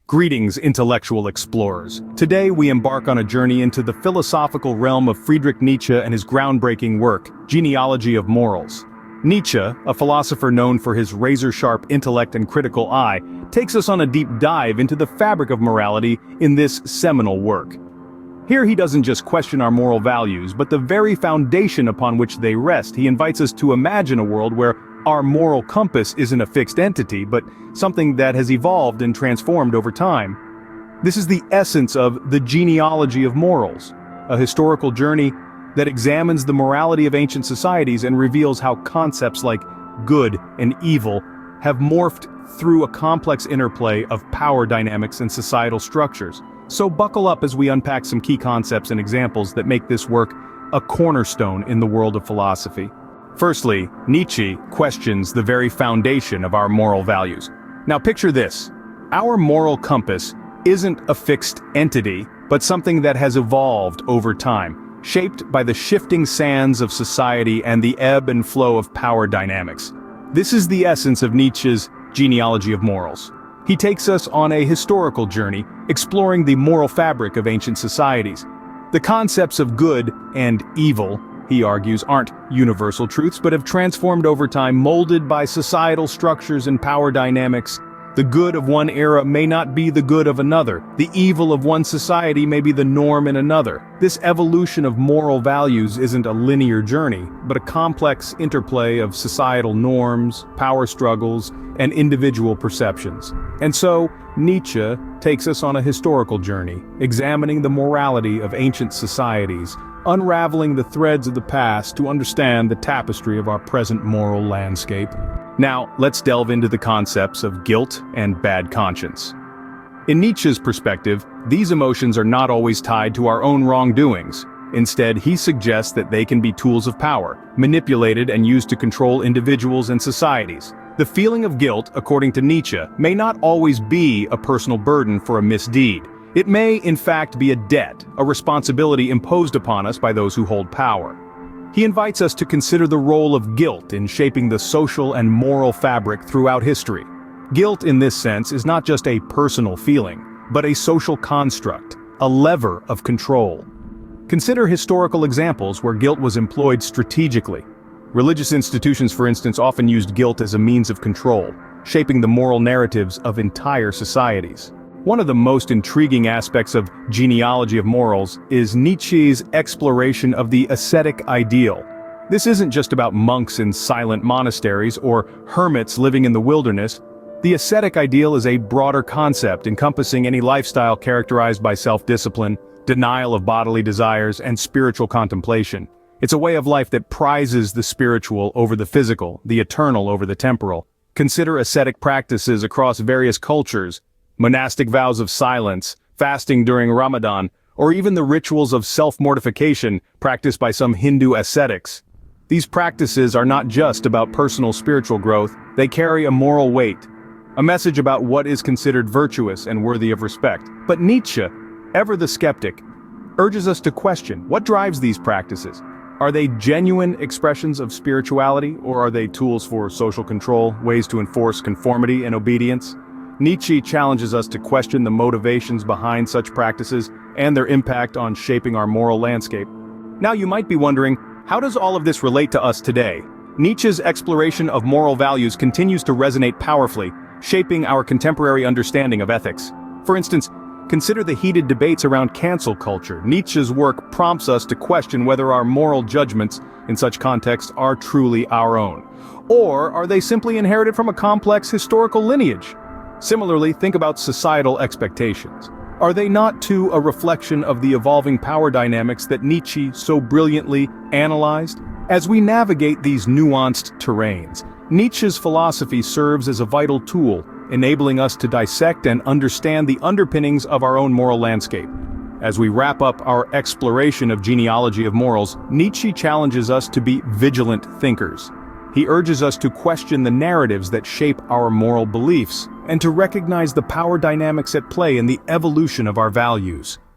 Greetings, intellectual explorers. Today we embark on a journey into the philosophical realm of Friedrich Nietzsche and his groundbreaking work, Genealogy of Morals. Nietzsche, a philosopher known for his razor-sharp intellect and critical eye, takes us on a deep dive into the fabric of morality in this seminal work. Here he doesn't just question our moral values, but the very foundation upon which they rest. He invites us to imagine a world where our moral compass isn't a fixed entity, but something that has evolved and transformed over time. This is the essence of the Genealogy of Morals, a historical journey that examines the morality of ancient societies and reveals how concepts like good and evil have morphed through a complex interplay of power dynamics and societal structures. So buckle up as we unpack some key concepts and examples that make this work a cornerstone in the world of philosophy. Firstly, Nietzsche questions the very foundation of our moral values. Now picture this. Our moral compass isn't a fixed entity, but something that has evolved over time, shaped by the shifting sands of society and the ebb and flow of power dynamics. This is the essence of Nietzsche's Genealogy of Morals. He takes us on a historical journey, exploring the moral fabric of ancient societies. The concepts of good and evil, he argues, aren't universal truths but have transformed over time, molded by societal structures and power dynamics. The good of one era may not be the good of another. The evil of one society may be the norm in another. This evolution of moral values isn't a linear journey, but a complex interplay of societal norms, power struggles, and individual perceptions. And so, Nietzsche takes us on a historical journey, examining the morality of ancient societies, unraveling the threads of the past to understand the tapestry of our present moral landscape. Now, let's delve into the concepts of guilt and bad conscience. In Nietzsche's perspective, these emotions are not always tied to our own wrongdoings. Instead, he suggests that they can be tools of power, manipulated and used to control individuals and societies. The feeling of guilt, according to Nietzsche, may not always be a personal burden for a misdeed. It may, in fact, be a debt, a responsibility imposed upon us by those who hold power. He invites us to consider the role of guilt in shaping the social and moral fabric throughout history. Guilt, in this sense, is not just a personal feeling, but a social construct, a lever of control. Consider historical examples where guilt was employed strategically. Religious institutions, for instance, often used guilt as a means of control, shaping the moral narratives of entire societies. One of the most intriguing aspects of Genealogy of Morals is Nietzsche's exploration of the ascetic ideal. This isn't just about monks in silent monasteries or hermits living in the wilderness. The ascetic ideal is a broader concept encompassing any lifestyle characterized by self-discipline, denial of bodily desires, and spiritual contemplation. It's a way of life that prizes the spiritual over the physical, the eternal over the temporal. Consider ascetic practices across various cultures, monastic vows of silence, fasting during Ramadan, or even the rituals of self-mortification practiced by some Hindu ascetics. These practices are not just about personal spiritual growth, they carry a moral weight, a message about what is considered virtuous and worthy of respect. But Nietzsche, ever the skeptic, urges us to question what drives these practices. Are they genuine expressions of spirituality, or are they tools for social control, ways to enforce conformity and obedience? Nietzsche challenges us to question the motivations behind such practices and their impact on shaping our moral landscape. Now you might be wondering, how does all of this relate to us today? Nietzsche's exploration of moral values continues to resonate powerfully, shaping our contemporary understanding of ethics. For instance, consider the heated debates around cancel culture. Nietzsche's work prompts us to question whether our moral judgments in such contexts are truly our own, or are they simply inherited from a complex historical lineage? Similarly, think about societal expectations. Are they not too a reflection of the evolving power dynamics that Nietzsche so brilliantly analyzed? As we navigate these nuanced terrains, Nietzsche's philosophy serves as a vital tool, enabling us to dissect and understand the underpinnings of our own moral landscape. As we wrap up our exploration of Genealogy of Morals, Nietzsche challenges us to be vigilant thinkers. He urges us to question the narratives that shape our moral beliefs, and to recognize the power dynamics at play in the evolution of our values.